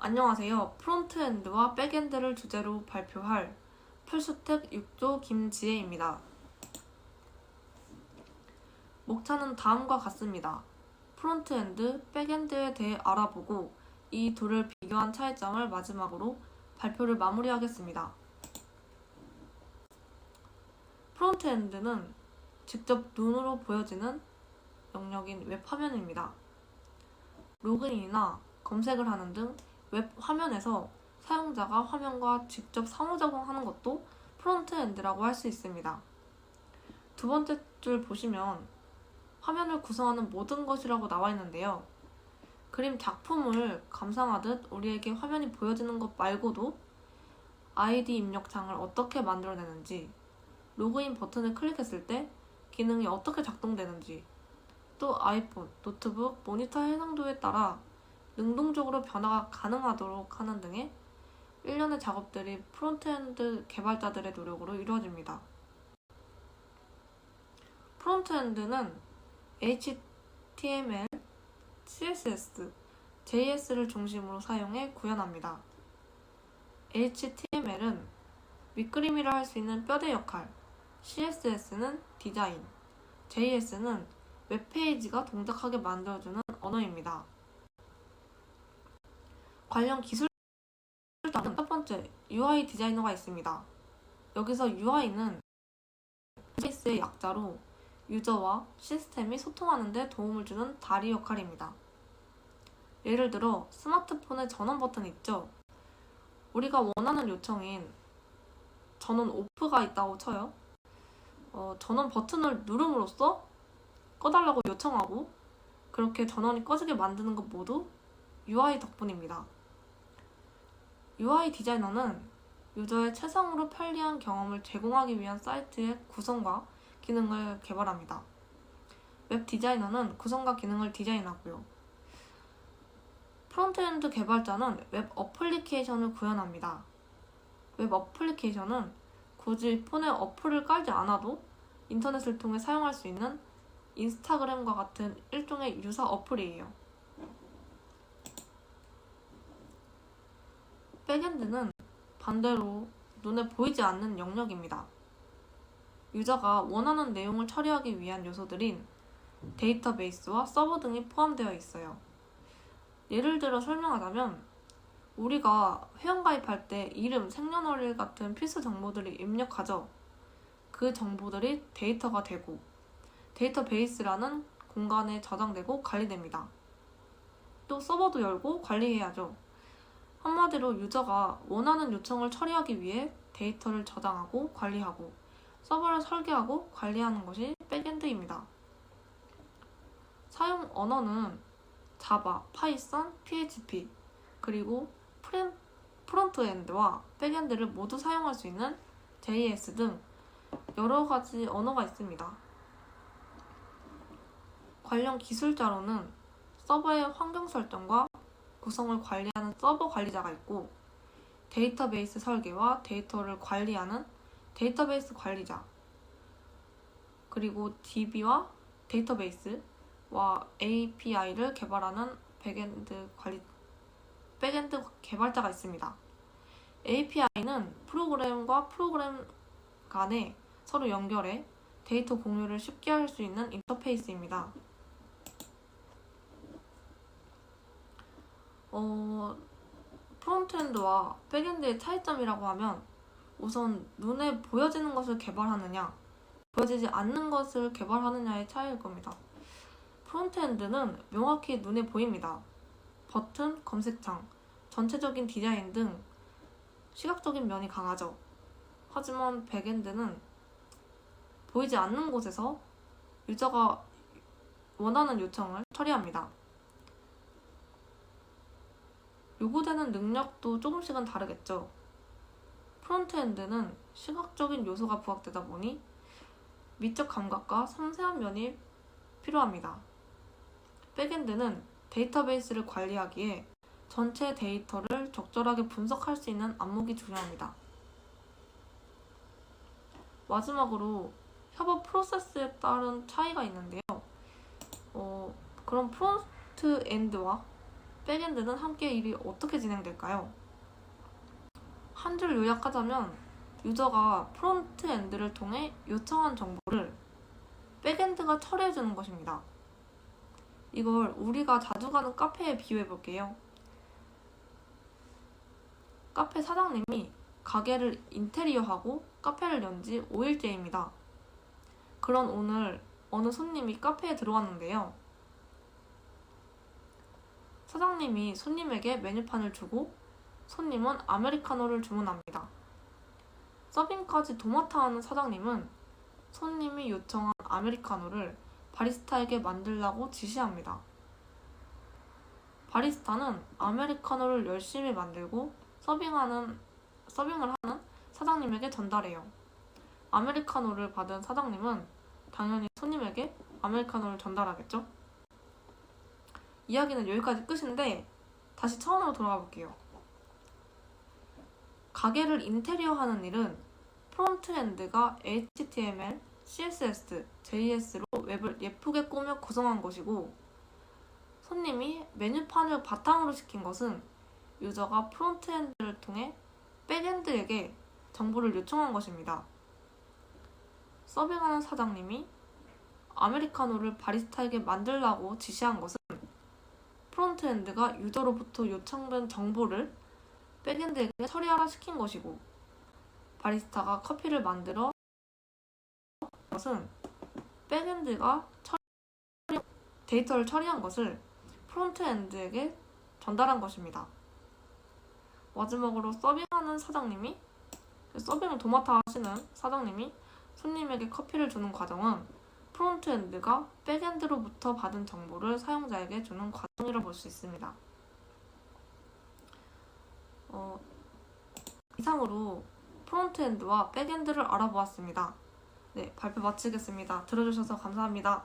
안녕하세요. 프론트엔드와 백엔드를 주제로 발표할 풀스택 6조 김지혜입니다. 목차는 다음과 같습니다. 프론트엔드, 백엔드에 대해 알아보고 이 둘을 비교한 차이점을 마지막으로 발표를 마무리하겠습니다. 프론트엔드는 직접 눈으로 보여지는 영역인 웹 화면입니다. 로그인이나 검색을 하는 등 웹 화면에서 사용자가 화면과 직접 상호작용하는 것도 프론트엔드라고 할 수 있습니다. 두 번째 줄 보시면 화면을 구성하는 모든 것이라고 나와 있는데요. 그림 작품을 감상하듯 우리에게 화면이 보여지는 것 말고도 아이디 입력창을 어떻게 만들어내는지, 로그인 버튼을 클릭했을 때 기능이 어떻게 작동되는지, 또 아이폰, 노트북, 모니터 해상도에 따라 능동적으로 변화가 가능하도록 하는 등의 일련의 작업들이 프론트엔드 개발자들의 노력으로 이루어집니다. 프론트엔드는 HTML, CSS, JS를 중심으로 사용해 구현합니다. HTML은 밑그림이라 할 수 있는 뼈대 역할, CSS는 디자인, JS는 웹페이지가 동작하게 만들어주는 언어입니다. 관련 기술자는 첫 번째, UI 디자이너가 있습니다. 여기서 UI는 인터페이스의 약자로 유저와 시스템이 소통하는 데 도움을 주는 다리 역할입니다. 예를 들어 스마트폰의 전원 버튼 있죠? 우리가 원하는 요청인 전원 오프가 있다고 쳐요. 전원 버튼을 누름으로써 꺼달라고 요청하고 그렇게 전원이 꺼지게 만드는 것 모두 UI 덕분입니다. UI 디자이너는 유저의 최상으로 편리한 경험을 제공하기 위한 사이트의 구성과 기능을 개발합니다. 웹 디자이너는 구성과 기능을 디자인하고요. 프론트엔드 개발자는 웹 어플리케이션을 구현합니다. 웹 어플리케이션은 굳이 폰에 어플을 깔지 않아도 인터넷을 통해 사용할 수 있는 인스타그램과 같은 일종의 유사 어플이에요. 백엔드는 반대로 눈에 보이지 않는 영역입니다. 유저가 원하는 내용을 처리하기 위한 요소들인 데이터베이스와 서버 등이 포함되어 있어요. 예를 들어 설명하자면 우리가 회원가입할 때 이름, 생년월일 같은 필수 정보들이 입력하죠. 그 정보들이 데이터가 되고 데이터베이스라는 공간에 저장되고 관리됩니다. 또 서버도 열고 관리해야죠. 한마디로 유저가 원하는 요청을 처리하기 위해 데이터를 저장하고 관리하고 서버를 설계하고 관리하는 것이 백엔드입니다. 사용 언어는 자바, 파이썬, PHP, 그리고 프론트엔드와 백엔드를 모두 사용할 수 있는 JS 등 여러 가지 언어가 있습니다. 관련 기술 자료는 서버의 환경 설정과 구성을 관리하는 서버 관리자가 있고 데이터베이스 설계와 데이터를 관리하는 데이터베이스 관리자, 그리고 DB와 데이터베이스와 API를 개발하는 백엔드 개발자가 있습니다. API는 프로그램과 프로그램 간에 서로 연결해 데이터 공유를 쉽게 할 수 있는 인터페이스입니다. 프론트엔드와 백엔드의 차이점이라고 하면 우선 눈에 보여지는 것을 개발하느냐, 보여지지 않는 것을 개발하느냐의 차이일 겁니다. 프론트엔드는 명확히 눈에 보입니다. 버튼, 검색창, 전체적인 디자인 등 시각적인 면이 강하죠. 하지만 백엔드는 보이지 않는 곳에서 유저가 원하는 요청을 처리합니다. 요구되는 능력도 조금씩은 다르겠죠. 프론트엔드는 시각적인 요소가 부각되다 보니 미적 감각과 섬세한 면이 필요합니다. 백엔드는 데이터베이스를 관리하기에 전체 데이터를 적절하게 분석할 수 있는 안목이 중요합니다. 마지막으로 협업 프로세스에 따른 차이가 있는데요. 그럼 프론트엔드와 백엔드는 함께 일이 어떻게 진행될까요? 한 줄 요약하자면 유저가 프론트엔드를 통해 요청한 정보를 백엔드가 처리해주는 것입니다. 이걸 우리가 자주 가는 카페에 비유해 볼게요. 카페 사장님이 가게를 인테리어하고 카페를 연 지 5일째입니다. 그런 오늘 어느 손님이 카페에 들어왔는데요. 사장님이 손님에게 메뉴판을 주고 손님은 아메리카노를 주문합니다. 서빙까지 도맡아 하는 사장님은 손님이 요청한 아메리카노를 바리스타에게 만들라고 지시합니다. 바리스타는 아메리카노를 열심히 만들고 서빙을 하는 사장님에게 전달해요. 아메리카노를 받은 사장님은 당연히 손님에게 아메리카노를 전달하겠죠? 이야기는 여기까지 끝인데 다시 처음으로 돌아가 볼게요. 가게를 인테리어하는 일은 프론트엔드가 HTML, CSS, JS로 웹을 예쁘게 꾸며 구성한 것이고 손님이 메뉴판을 바탕으로 시킨 것은 유저가 프론트엔드를 통해 백엔드에게 정보를 요청한 것입니다. 서빙하는 사장님이 아메리카노를 바리스타에게 만들라고 지시한 것은 프론트엔드가 유저로부터 요청된 정보를 백엔드에게 처리하라 시킨 것이고 바리스타가 커피를 만들어 것은 백엔드가 데이터를 처리한 것을 프론트엔드에게 전달한 것입니다. 마지막으로 서빙을 도맡아 하시는 사장님이 손님에게 커피를 주는 과정은 프론트엔드가 백엔드로부터 받은 정보를 사용자에게 주는 과정이라고 볼 수 있습니다. 이상으로 프론트엔드와 백엔드를 알아보았습니다. 네, 발표 마치겠습니다. 들어주셔서 감사합니다.